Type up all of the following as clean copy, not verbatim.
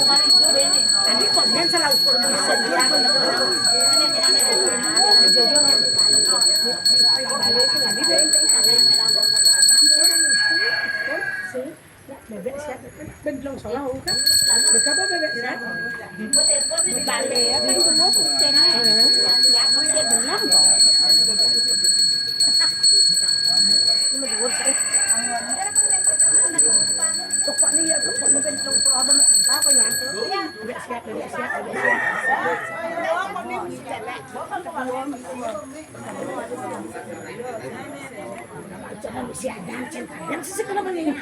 Nanti komen selalu kurang dia. Bebek siap bên lòng sáu lâu kan được các bác bebek siap balik apa itu mau kucing siap masih benar kok ini buat saya pokok ni ya pokok ni bên lòng sáu apa macam apa yang bebek siap bebek siap bebek siap jangan siap dan jangan sesekali begini.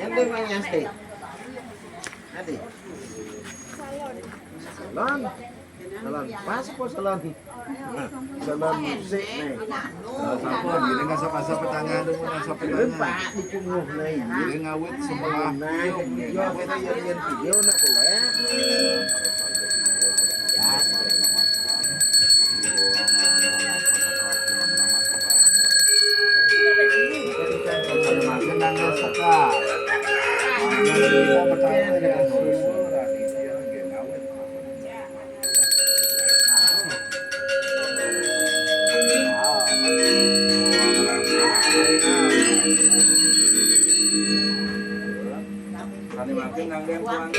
Yang dia main yang stay. Nanti. Salon. Salon. Masuk po salon. Salon musik nih. Sapon, gini nggak sapa-sapa tangan dulu nggak sapa Belum tangan. pak dicunguh nih. Gini ngawit sebelah. Nah, video kita yang video nak boleh. Ya. Makan dan suka. Kita bertanya dengan susu. Kali makin nang dem pulang.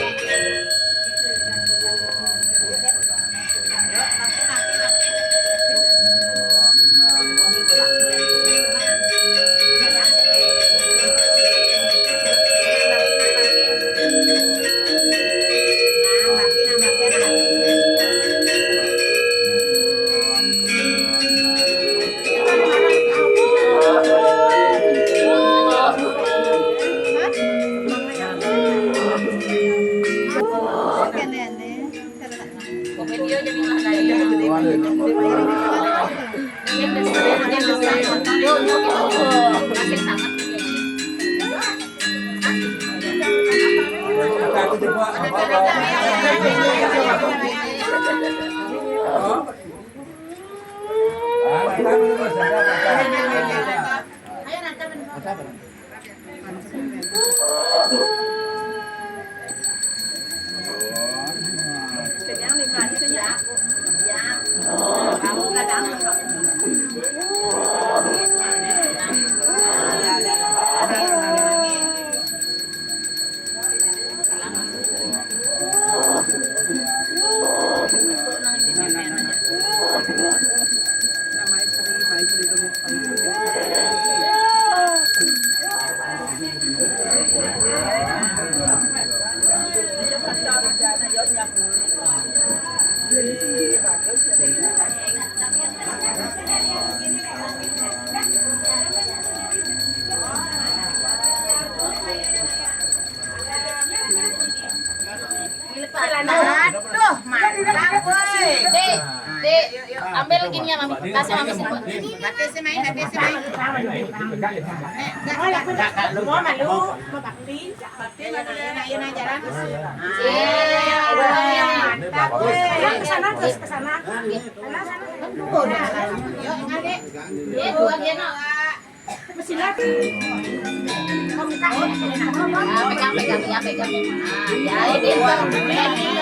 Ambil gininya mami. Kasih mami sih. Hati si Mai, hati si Mai. Thôi là cứ đặt lúa mà lúa mà bạc tí. Bakti mana dia nak jalan. Mantap. Ke sana terus ke sana. Sana sana. Yuk ngadek. Dia dua dia no. Mesin lagi. Kamu kan. Pegang. Ya ini.